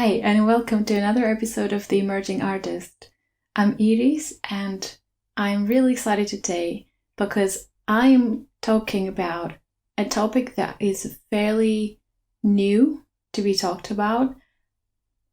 Hi, and welcome to another episode of the E-murging Artist. I'm Iris, and I'm really excited today because I'm talking about a topic that is fairly new to be talked about,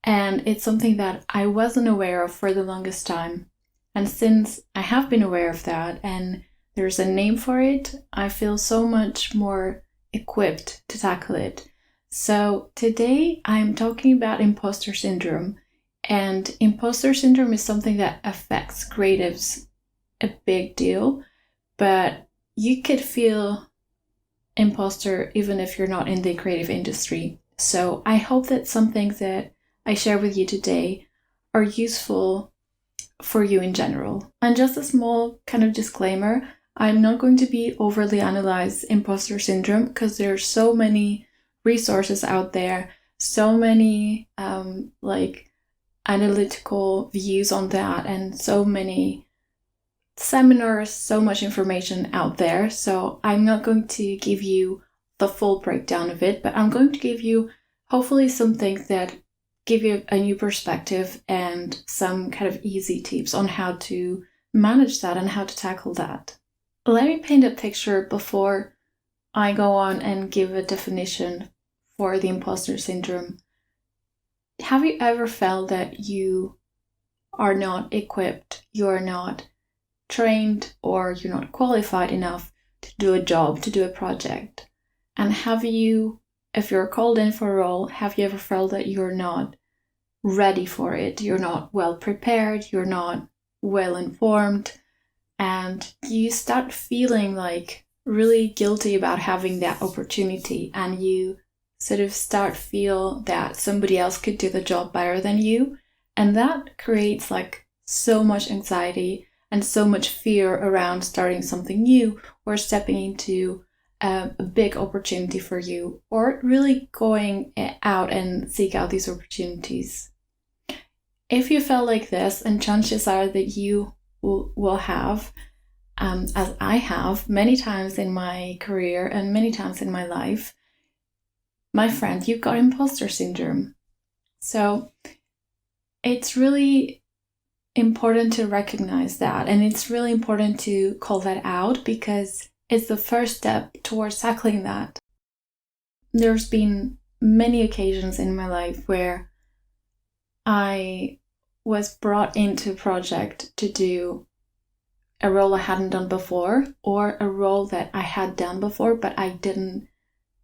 and it's something that I wasn't aware of for the longest time. And since I have been aware of that and there's a name for it, I feel so much more equipped to tackle it. So today I'm talking about imposter syndrome, and imposter syndrome is something that affects creatives a big deal, but you could feel imposter even if you're not in the creative industry. So I hope that some things that I share with you today are useful for you in general. And just a small kind of disclaimer, I'm not going to be overly analyze imposter syndrome because there are so many resources out there, so many analytical views on that, and so many seminars, so much information out there. So I'm not going to give you the full breakdown of it, but I'm going to give you hopefully some things that give you a new perspective and some kind of easy tips on how to manage that and how to tackle that. Let me paint a picture before I go on and give a definition for the imposter syndrome. Have you ever felt that you are not equipped, you're not trained, or you're not qualified enough to do a job, to do a project? And have you, if you're called in for a role, have you ever felt that you're not ready for it? You're not well prepared, you're not well informed, and you start feeling like really guilty about having that opportunity, and you sort of start feel that somebody else could do the job better than you, and that creates like so much anxiety and so much fear around starting something new or stepping into a big opportunity for you, or really going out and seek out these opportunities. If you felt like this, and chances are that you will have, as I have many times in my career and many times in my life, my friend, you've got imposter syndrome. So it's really important to recognize that, and it's really important to call that out because it's the first step towards tackling that. There's been many occasions in my life where I was brought into a project to do a role I hadn't done before, or a role that I had done before but I didn't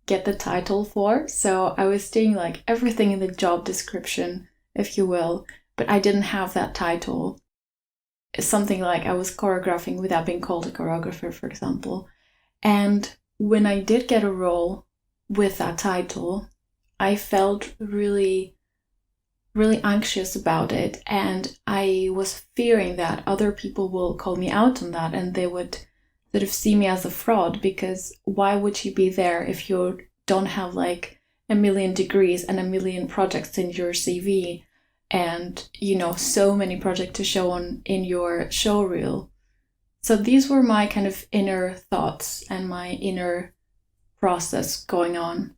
get the title for. So I was doing like everything in the job description, if you will, but I didn't have that title. Something like I was choreographing without being called a choreographer, for example. And when I did get a role with that title, I felt really anxious about it, and I was fearing that other people will call me out on that and they would sort of see me as a fraud, because why would you be there if you don't have like a million degrees and a million projects in your CV and so many projects to show on in your show reel? So these were my kind of inner thoughts and my inner process going on.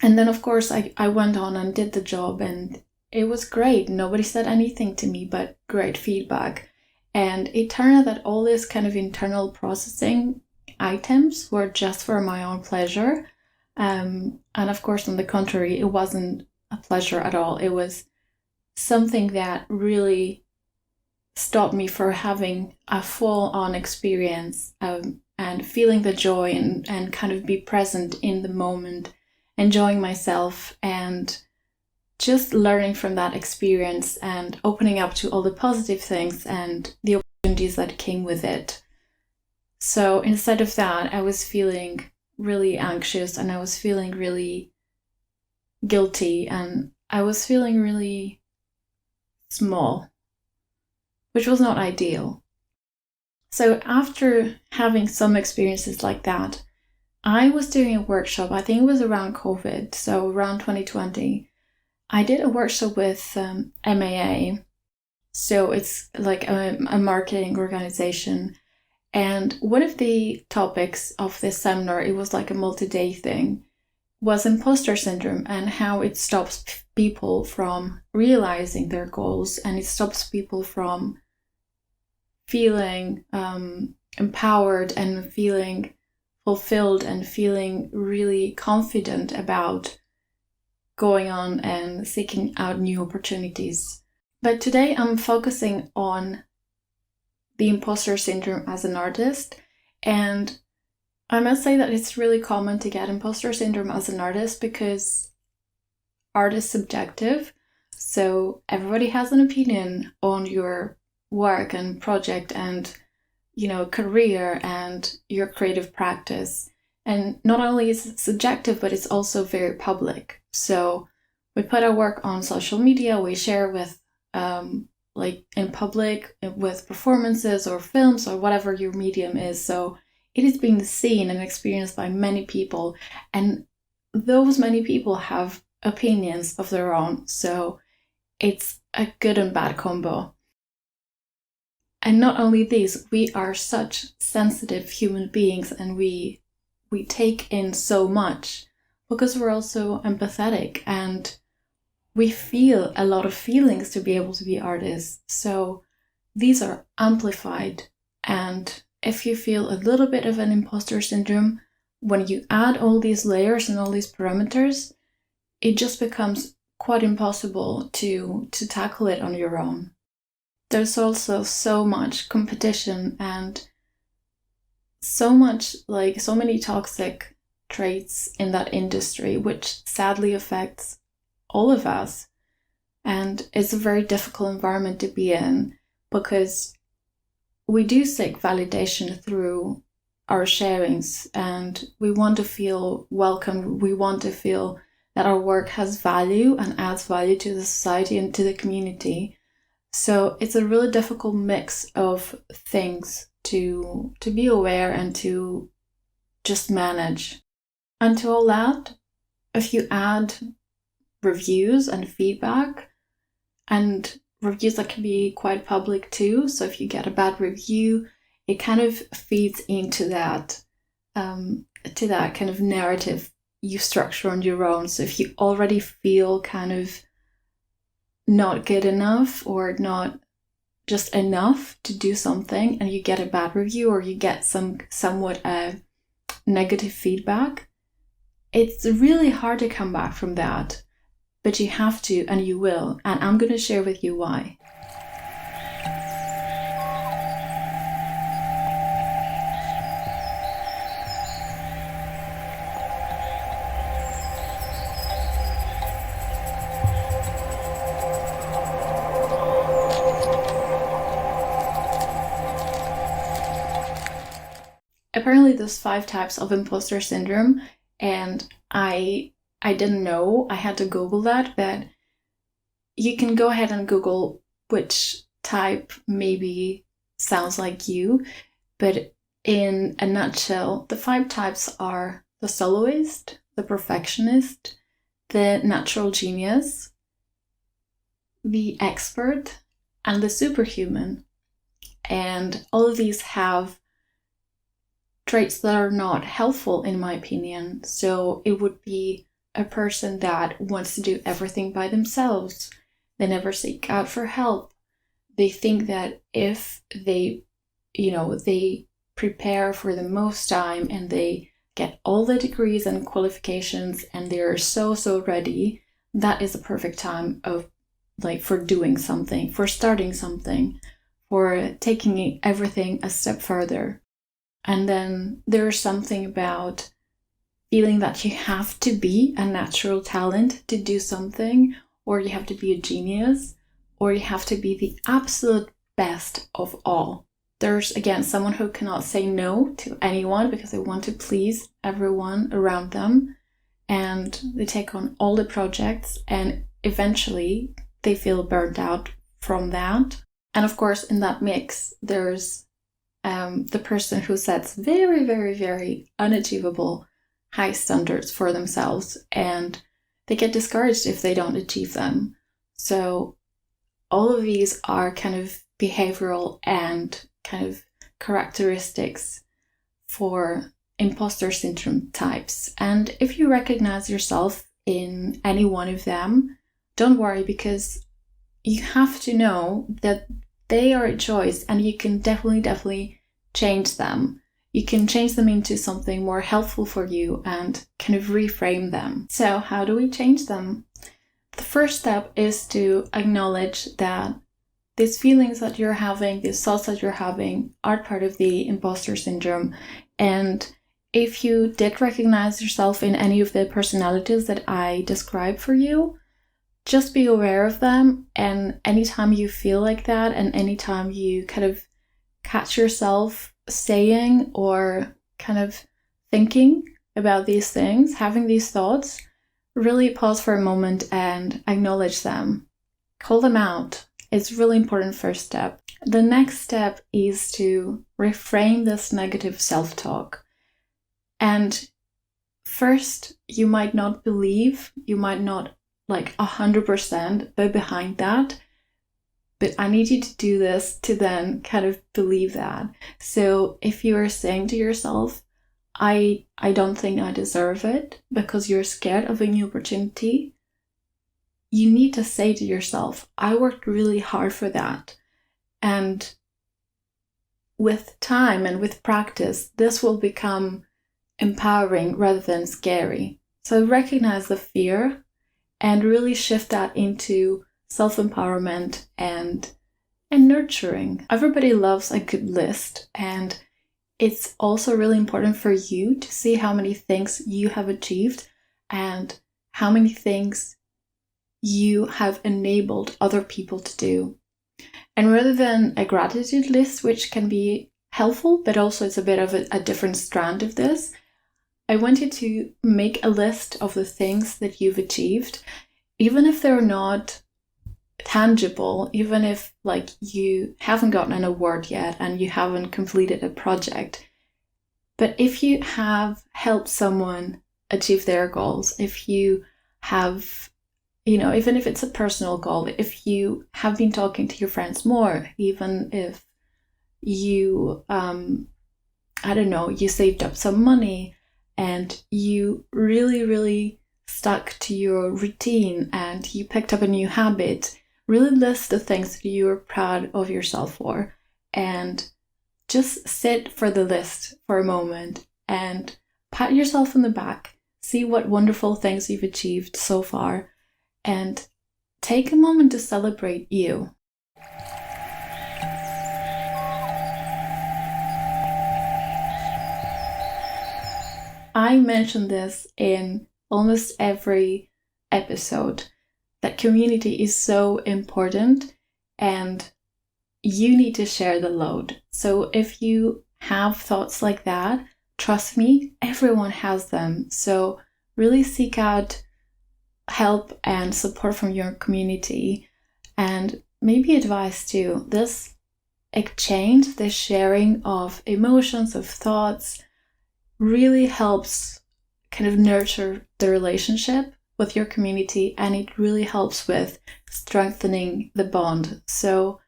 And then of course I went on and did the job, and it was great. Nobody said anything to me but great feedback. And it turned out that all this kind of internal processing items were just for my own pleasure. And of course, on the contrary, it wasn't a pleasure at all. It was something that really stopped me from having a full-on experience and feeling the joy and kind of be present in the moment, enjoying myself, and just learning from that experience and opening up to all the positive things and the opportunities that came with it. So instead of that, I was feeling really anxious, and I was feeling really guilty, and I was feeling really small, which was not ideal. So after having some experiences like that, I was doing a workshop, I think it was around COVID, so around 2020. I did a workshop with MAA, so it's like a marketing organization. And one of the topics of this seminar, it was like a multi-day thing, was imposter syndrome and how it stops people from realizing their goals, and it stops people from feeling empowered and feeling fulfilled and feeling really confident about going on and seeking out new opportunities. But today I'm focusing on the imposter syndrome as an artist, and I must say that it's really common to get imposter syndrome as an artist because art is subjective, so everybody has an opinion on your work and project and, you know, career and your creative practice. And not only is it subjective, but it's also very public. So we put our work on social media, we share with like in public with performances or films or whatever your medium is. So it is being seen and experienced by many people, and those many people have opinions of their own. So it's a good and bad combo. And not only this, we are such sensitive human beings, and we take in so much because we're also empathetic and we feel a lot of feelings to be able to be artists. So these are amplified, and if you feel a little bit of an imposter syndrome, when you add all these layers and all these parameters, it just becomes quite impossible to tackle it on your own. There's also so much competition and so many toxic traits in that industry, which sadly affects all of us. And it's a very difficult environment to be in because we do seek validation through our sharings, and we want to feel welcome. We want to feel that our work has value and adds value to the society and to the community. So it's a really difficult mix of things to be aware and to just manage. And to all that, if you add reviews and feedback, and reviews that can be quite public too, so if you get a bad review, it kind of feeds into that kind of narrative you structure on your own. So if you already feel kind of not good enough or not just enough to do something, and you get a bad review or you get somewhat negative feedback, it's really hard to come back from that. But you have to, and you will, and I'm going to share with you why. Apparently there's 5 types of imposter syndrome, and I didn't know. I had to Google that, but you can go ahead and Google which type maybe sounds like you. But in a nutshell, the 5 types are the soloist, the perfectionist, the natural genius, the expert, and the superhuman. And all of these have traits that are not helpful, in my opinion. So it would be a person that wants to do everything by themselves. They never seek out for help. They think that if they prepare for the most time and they get all the degrees and qualifications and they're so ready, that is the perfect time for doing something, for starting something, for taking everything a step further. And then there's something about feeling that you have to be a natural talent to do something, or you have to be a genius, or you have to be the absolute best of all. There's, again, someone who cannot say no to anyone because they want to please everyone around them, and they take on all the projects, and eventually they feel burnt out from that. And of course, in that mix, there's the person who sets very, very, very unachievable high standards for themselves, and they get discouraged if they don't achieve them. So all of these are kind of behavioral and kind of characteristics for imposter syndrome types. And if you recognize yourself in any one of them, don't worry, because you have to know that they are a choice and you can definitely change them. You can change them into something more helpful for you and kind of reframe them. So how do we change them? The first step is to acknowledge that these feelings that you're having, these thoughts that you're having, are part of the imposter syndrome. And if you did recognize yourself in any of the personalities that I described for you, just be aware of them. And anytime you feel like that, and anytime you kind of catch yourself saying or kind of thinking about these things, having these thoughts, really pause for a moment and acknowledge them. Call them out. It's a really important first step. The next step is to reframe this negative self-talk. And first, you might not believe, you might not 100% be behind that, but I need you to do this to then kind of believe that. So if you are saying to yourself, I don't think I deserve it, because you're scared of a new opportunity, you need to say to yourself, I worked really hard for that. And with time and with practice, this will become empowering rather than scary. So recognize the fear and really shift that into self-empowerment and nurturing. Everybody loves a good list, and it's also really important for you to see how many things you have achieved and how many things you have enabled other people to do. And rather than a gratitude list, which can be helpful, but also it's a bit of a different strand of this, I want you to make a list of the things that you've achieved, even if they're not tangible, even if you haven't gotten an award yet and you haven't completed a project. But if you have helped someone achieve their goals, if you have, even if it's a personal goal, if you have been talking to your friends more, even if you, you saved up some money and you really stuck to your routine and you picked up a new habit, really list the things that you're proud of yourself for, and just sit for the list for a moment and pat yourself on the back, see what wonderful things you've achieved so far, and take a moment to celebrate you. I mention this in almost every episode, that community is so important and you need to share the load. So if you have thoughts like that, trust me, everyone has them. So really seek out help and support from your community, and maybe advice too. This exchange, this sharing of emotions, of thoughts, really helps kind of nurture the relationship with your community, and it really helps with strengthening the bond. So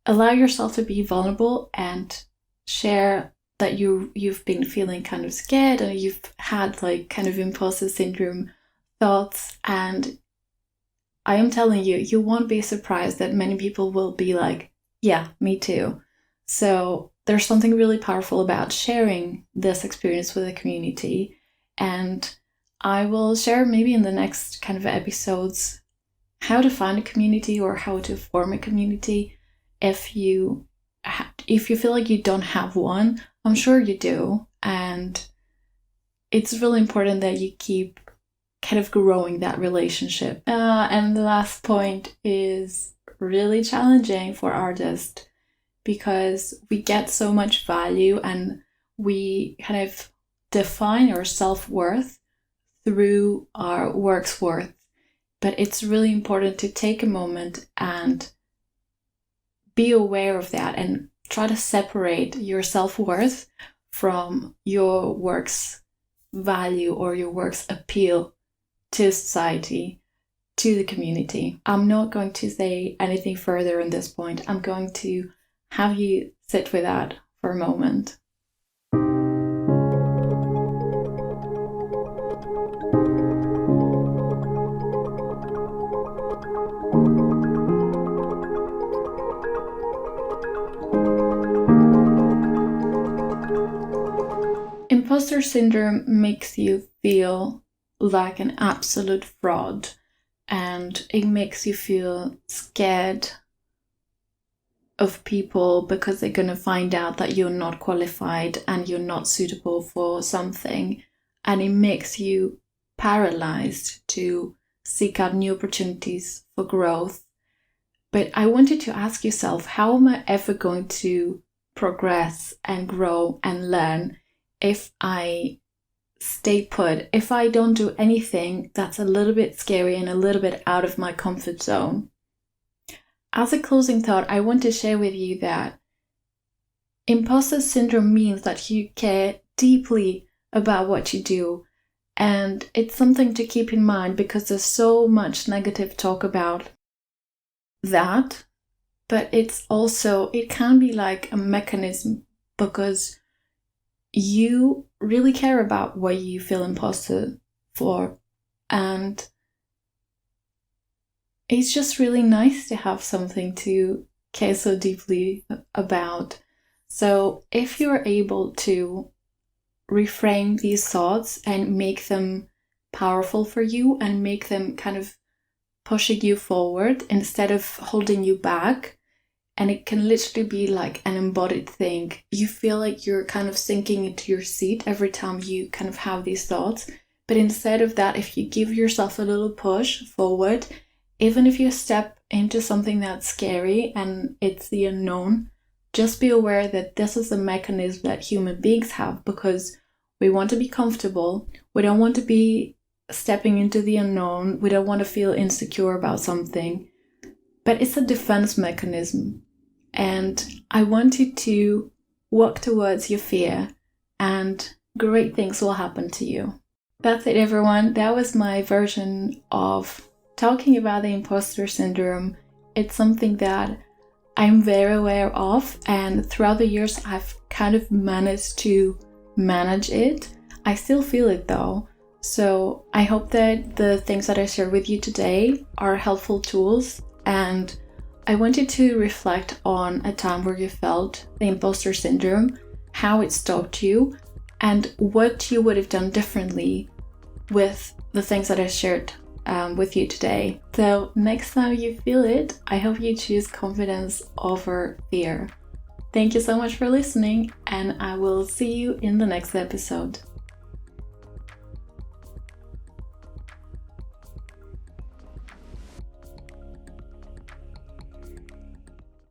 allow yourself to be vulnerable and share that you've been feeling kind of scared and you've had kind of imposter syndrome thoughts, and I am telling you, you won't be surprised that many people will be like, yeah, me too. So there's something really powerful about sharing this experience with the community, and I will share maybe in the next kind of episodes how to find a community or how to form a community. If you feel like you don't have one, I'm sure you do, and it's really important that you keep kind of growing that relationship. And the last point is really challenging for artists, because we get so much value and we kind of define our self-worth through our work's worth. But it's really important to take a moment and be aware of that and try to separate your self-worth from your work's value or your work's appeal to society, to the community. I'm not going to say anything further on this point. I'm going to have you sit with that for a moment. Imposter syndrome makes you feel like an absolute fraud, and it makes you feel scared of people because they're going to find out that you're not qualified and you're not suitable for something, and it makes you paralyzed to seek out new opportunities for growth. But I wanted to ask yourself, how am I ever going to progress and grow and learn if I stay put, if I don't do anything that's a little bit scary and a little bit out of my comfort zone? As a closing thought, I want to share with you that imposter syndrome means that you care deeply about what you do. And it's something to keep in mind because there's so much negative talk about that. But it's also, it can be like a mechanism because you really care about what you feel imposter for. And it's just really nice to have something to care so deeply about. So if you're able to reframe these thoughts and make them powerful for you and make them kind of pushing you forward instead of holding you back, and it can literally be like an embodied thing. You feel like you're kind of sinking into your seat every time you kind of have these thoughts. But instead of that, if you give yourself a little push forward, even if you step into something that's scary and it's the unknown, just be aware that this is a mechanism that human beings have because we want to be comfortable. We don't want to be stepping into the unknown. We don't want to feel insecure about something. But it's a defense mechanism. And I want you to walk towards your fear and great things will happen to you. That's it, everyone. That was my version of talking about the imposter syndrome. It's something that I'm very aware of, and throughout the years I've kind of managed to manage it. I still feel it though. So I hope that the things that I share with you today are helpful tools, and I want you to reflect on a time where you felt the imposter syndrome, how it stopped you, and what you would have done differently with the things that I shared with you today. So next time you feel it, I hope you choose confidence over fear. Thank you so much for listening, and I will see you in the next episode.